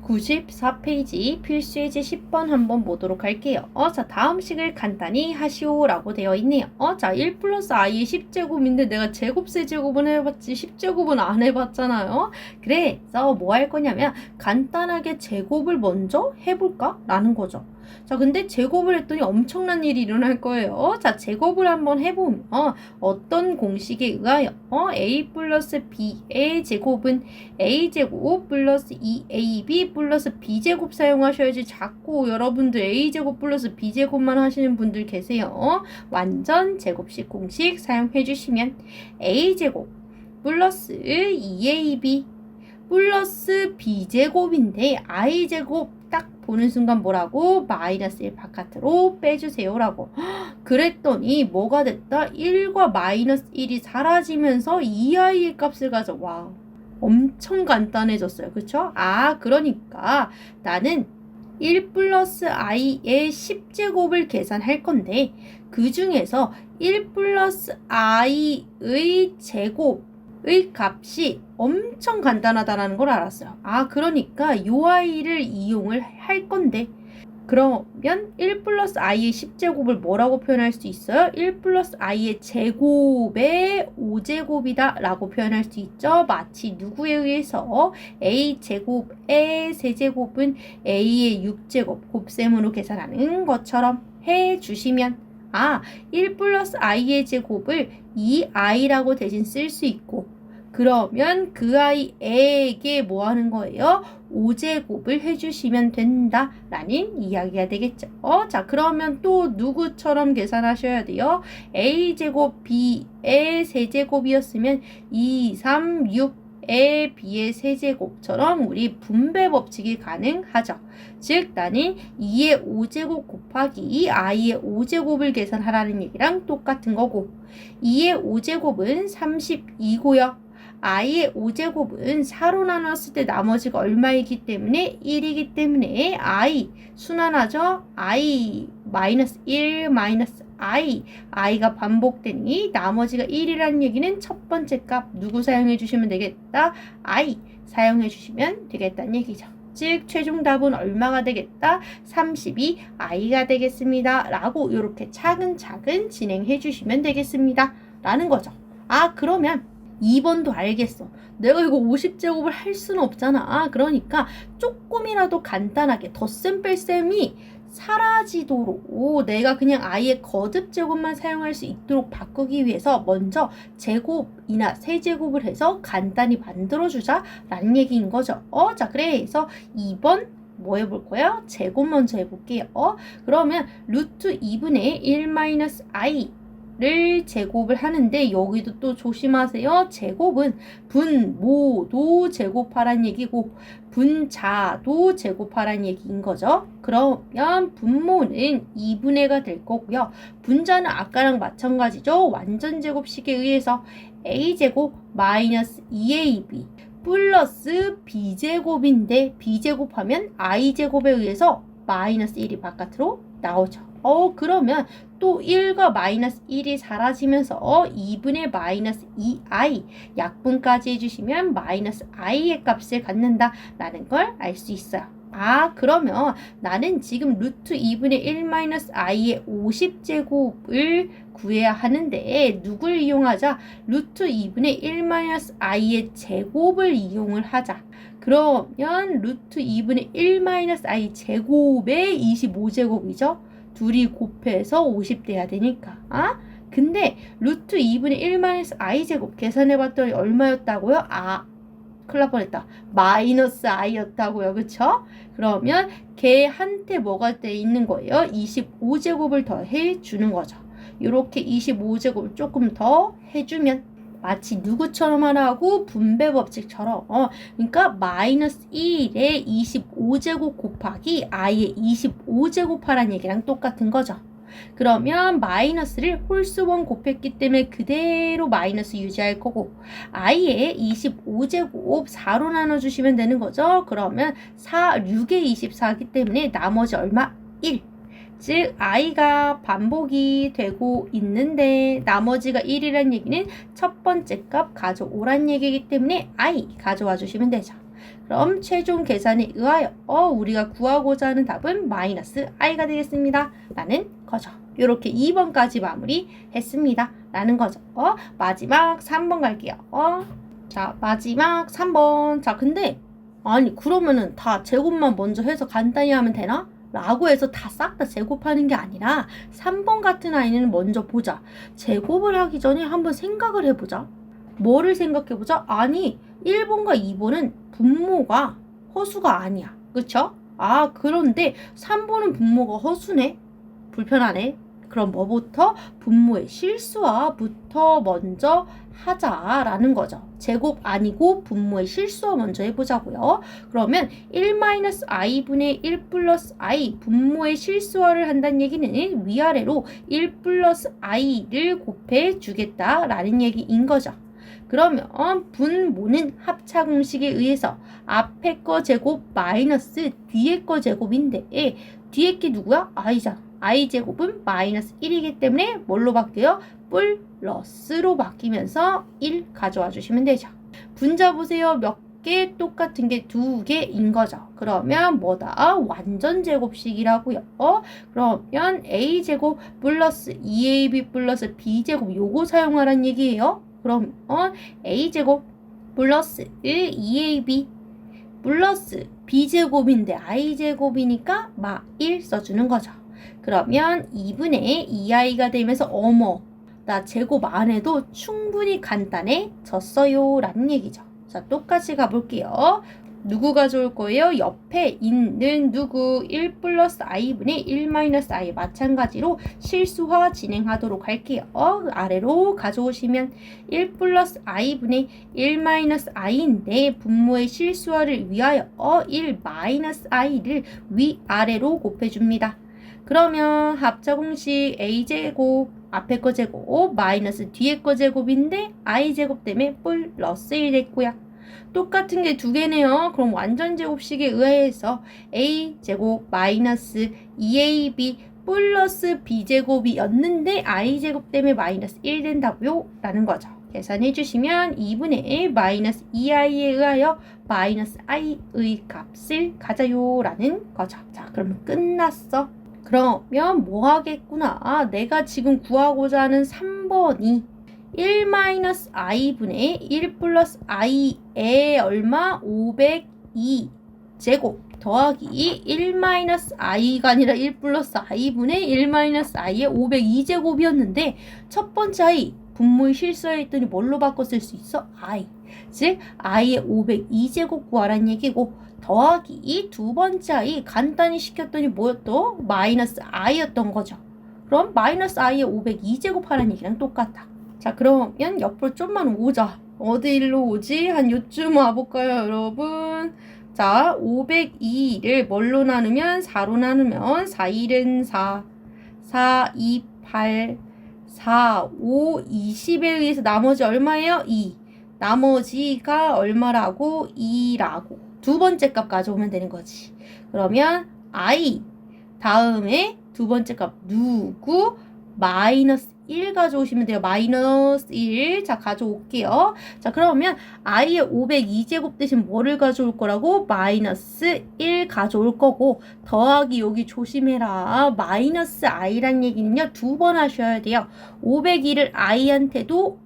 94페이지 필수예제 10번 한번 보도록 할게요. 자, 다음 식을 간단히 하시오라고 되어 있네요. 자, 1 플러스 i의 10제곱인데 내가 제곱세 제곱은 해봤지 10제곱은 안 해봤잖아요. 그래서 뭐 할 거냐면 간단하게 제곱을 먼저 해볼까? 라는 거죠. 자, 근데 제곱을 했더니 엄청난 일이 일어날 거예요. 자, 제곱을 한번 해보면 어떤 공식에 의하여 a 플러스 b의 제곱은 a제곱 플러스 2ab 플러스 b제곱 사용하셔야지 자꾸 여러분들 a제곱 플러스 b제곱만 하시는 분들 계세요. 완전 제곱식 공식 사용해 주시면 a제곱 플러스 2ab 플러스 b제곱인데 i제곱 딱 보는 순간 뭐라고? 마이너스 1 바깥으로 빼주세요 라고. 그랬더니 뭐가 됐다? 1과 마이너스 1이 사라지면서 2i의 값을 가져와. 엄청 간단해졌어요. 그쵸? 그러니까 나는 1 플러스 i의 10제곱을 계산할 건데 그 중에서 1 플러스 i의 제곱의 값이 엄청 간단하다는 걸 알았어요. 그러니까 요 i를 이용을 할 건데 그러면 1 플러스 i의 10제곱을 뭐라고 표현할 수 있어요? 1 플러스 i의 제곱의 5제곱이다 라고 표현할 수 있죠. 마치 누구에 의해서 a제곱의 세제곱은 a의 6제곱 곱셈으로 계산하는 것처럼 해주시면 1 플러스 i의 제곱을 2i라고 대신 쓸 수 있고 그러면 그 i에게 뭐 하는 거예요? 5제곱을 해주시면 된다라는 이야기가 되겠죠. 자, 그러면 또 누구처럼 계산하셔야 돼요? a제곱 b의 세제곱이었으면 2, 3, 6의 b의 세제곱처럼 우리 분배 법칙이 가능하죠. 즉 나는 2의 5제곱 곱하기 i의 5제곱을 계산하라는 얘기랑 똑같은 거고 2의 5제곱은 32고요. i의 5제곱은 4로 나눴을 때 나머지가 얼마이기 때문에 1이기 때문에 i 순환하죠. i 마이너스 1 마이너스 i가 반복되니 나머지가 1이라는 얘기는 첫 번째 값 누구 사용해 주시면 되겠다? i 사용해 주시면 되겠다는 얘기죠. 즉 최종 답은 얼마가 되겠다? 32i가 되겠습니다. 라고 이렇게 차근차근 진행해 주시면 되겠습니다. 라는 거죠. 그러면 2번도 알겠어. 내가 이거 50제곱을 할 수는 없잖아. 그러니까 조금이라도 간단하게 덧셈 뺄셈이 사라지도록 내가 그냥 아예 거듭 제곱만 사용할 수 있도록 바꾸기 위해서 먼저 제곱이나 세제곱을 해서 간단히 만들어주자 라는 얘기인 거죠. 자, 그래서 2번 뭐 해볼 거야? 제곱 먼저 해볼게요. 그러면 루트 2분의 1 마이너스 i 를 제곱을 하는데 여기도 또 조심하세요. 제곱은 분모도 제곱하란 얘기고 분자도 제곱하란 얘기인 거죠. 그러면 분모는 2분의가 될 거고요. 분자는 아까랑 마찬가지죠. 완전 제곱식에 의해서 a제곱 마이너스 2ab 플러스 b제곱인데 b제곱하면 i제곱에 의해서 마이너스 1이 바깥으로 나오죠. 그러면 또 1과 마이너스 1이 사라지면서 2분의 마이너스 2i 약분까지 해주시면 마이너스 i의 값을 갖는다라는 걸 알 수 있어요. 그러면 나는 지금 루트 2분의 1 마이너스 i의 50제곱을 구해야 하는데 누굴 이용하자? 루트 2분의 1 마이너스 i의 제곱을 이용을 하자. 그러면 루트 2분의 1 마이너스 i 제곱의 25제곱이죠. 둘이 곱해서 50 돼야 되니까. 근데 루트 2분의 1 마이너스 i제곱 계산해봤더니 얼마였다고요? 큰일 날 뻔했다. 마이너스 i였다고요. 그쵸? 그러면 걔한테 뭐가 돼 있는 거예요? 25제곱을 더 해주는 거죠. 이렇게 25제곱을 조금 더 해주면 마치 누구처럼 하라고? 분배 법칙처럼. 그러니까 마이너스 1의 25제곱 곱하기 i의 25제곱 하란 얘기랑 똑같은 거죠. 그러면 마이너스를 홀수원 곱했기 때문에 그대로 마이너스 유지할 거고 i의 25제곱 4로 나눠주시면 되는 거죠. 그러면 6의 24이기 때문에 나머지 얼마? 1. 즉 i가 반복이 되고 있는데 나머지가 1이란 얘기는 첫 번째 값 가져오란 얘기이기 때문에 i 가져와 주시면 되죠. 그럼 최종 계산에 의하여 우리가 구하고자 하는 답은 마이너스 i가 되겠습니다. 라는 거죠. 이렇게 2번까지 마무리했습니다. 라는 거죠. 마지막 3번 갈게요. 자, 마지막 3번. 자, 근데 아니 그러면은 다 제곱만 먼저 해서 간단히 하면 되나? 라고 해서 다 싹 다 제곱하는 게 아니라 3번 같은 아이는 먼저 보자. 제곱을 하기 전에 한번 생각을 해보자. 뭐를 생각해보자? 아니 1번과 2번은 분모가 허수가 아니야. 그쵸? 아 그런데 3번은 분모가 허수네? 불편하네. 그럼 뭐부터? 분모의 실수화부터 먼저 하자라는 거죠. 제곱 아니고 분모의 실수화 먼저 해보자고요. 그러면 1-i분의 1 플러스 i 분모의 실수화를 한다는 얘기는 위아래로 1 플러스 i를 곱해 주겠다라는 얘기인 거죠. 그러면 분모는 합차 공식에 의해서 앞에 거 제곱 마이너스 뒤에 거 제곱인데 뒤에 게 누구야? i잖아. i제곱은 마이너스 1이기 때문에 뭘로 바뀌어요? 플러스로 바뀌면서 1 가져와 주시면 되죠. 분자 보세요. 몇 개? 똑같은 게 2개인 거죠. 그러면 뭐다? 완전 제곱식이라고요. 그러면 a제곱 플러스 2ab 플러스 b제곱 요거 사용하란 얘기예요. 그럼 a제곱 플러스 2ab 플러스 b제곱인데 i제곱이니까 마 1 써주는 거죠. 그러면 2분의 2i가 되면서 나 제곱 안 해도 충분히 간단해졌어요 라는 얘기죠. 자, 똑같이 가볼게요. 누구 가져올 거예요? 옆에 있는 누구 1 플러스 i분의 1 마이너스 i 마찬가지로 실수화 진행하도록 할게요. 아래로 가져오시면 1 플러스 i분의 1 마이너스 i인데 분모의 실수화를 위하여 1 마이너스 i를 위아래로 곱해줍니다. 그러면 합차 공식 a제곱 앞에 거 제곱 마이너스 뒤에 거 제곱인데 i제곱 때문에 플러스 1 됐고요. 똑같은 게 2개네요. 그럼 완전 제곱식에 의해서 a제곱 마이너스 2ab 플러스 b제곱이었는데 i제곱 때문에 마이너스 1 된다고요? 라는 거죠. 계산해 주시면 2분의 마이너스 2i에 의하여 마이너스 i의 값을 가져요 라는 거죠. 자, 그러면 끝났어. 그러면 뭐 하겠구나. 내가 지금 구하고자 하는 3번이 1-i분의 1 플러스 i에 얼마? 502 제곱 더하기 1-i가 아니라 1 플러스 i분의 1-i의 502 제곱이었는데 첫 번째 i 분모의 실수했더니 뭘로 바꿔 쓸 수 있어? i. 즉 i의 502 제곱 구하라는 얘기고 더하기 두 번째 i 간단히 시켰더니 뭐였어? 마이너스 i였던 거죠. 그럼 마이너스 i의 502 제곱 하라는 얘기랑 똑같다. 자, 그러면 옆으로 좀만 오자. 어디로 오지? 한 요쯤 와볼까요, 여러분? 자, 502를 뭘로 나누면 4로 나누면 4, 1은 4, 4, 2, 8, 4, 5, 20에 의해서 나머지 얼마예요? 2. 나머지가 얼마라고? 2라고. 두 번째 값 가져오면 되는 거지. 그러면 i 다음에 두 번째 값 누구? 마이너스 1 가져오시면 돼요. 마이너스 1. 자, 가져올게요. 자, 그러면 i의 502제곱 대신 뭐를 가져올 거라고? 마이너스 1 가져올 거고 더하기 여기 조심해라. 마이너스 i란 얘기는요. 2번 하셔야 돼요. 502를 i한테도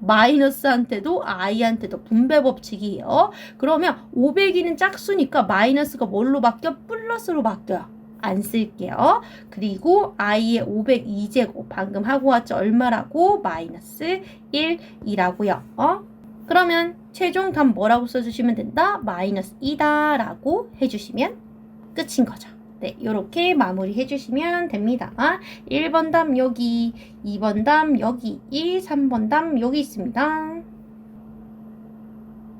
마이너스한테도 i한테도 분배 법칙이에요. 그러면 502는 짝수니까 마이너스가 뭘로 바뀌어? 플러스로 바뀌어요. 안 쓸게요. 그리고 i의 502제곱 방금 하고 왔죠? 얼마라고? 마이너스 1이라고요. 그러면 최종 답 뭐라고 써주시면 된다? 마이너스 2다 라고 해주시면 끝인 거죠. 네, 이렇게 마무리 해주시면 됩니다. 1번 답 여기, 2번 답 여기, 3번 답 여기 있습니다.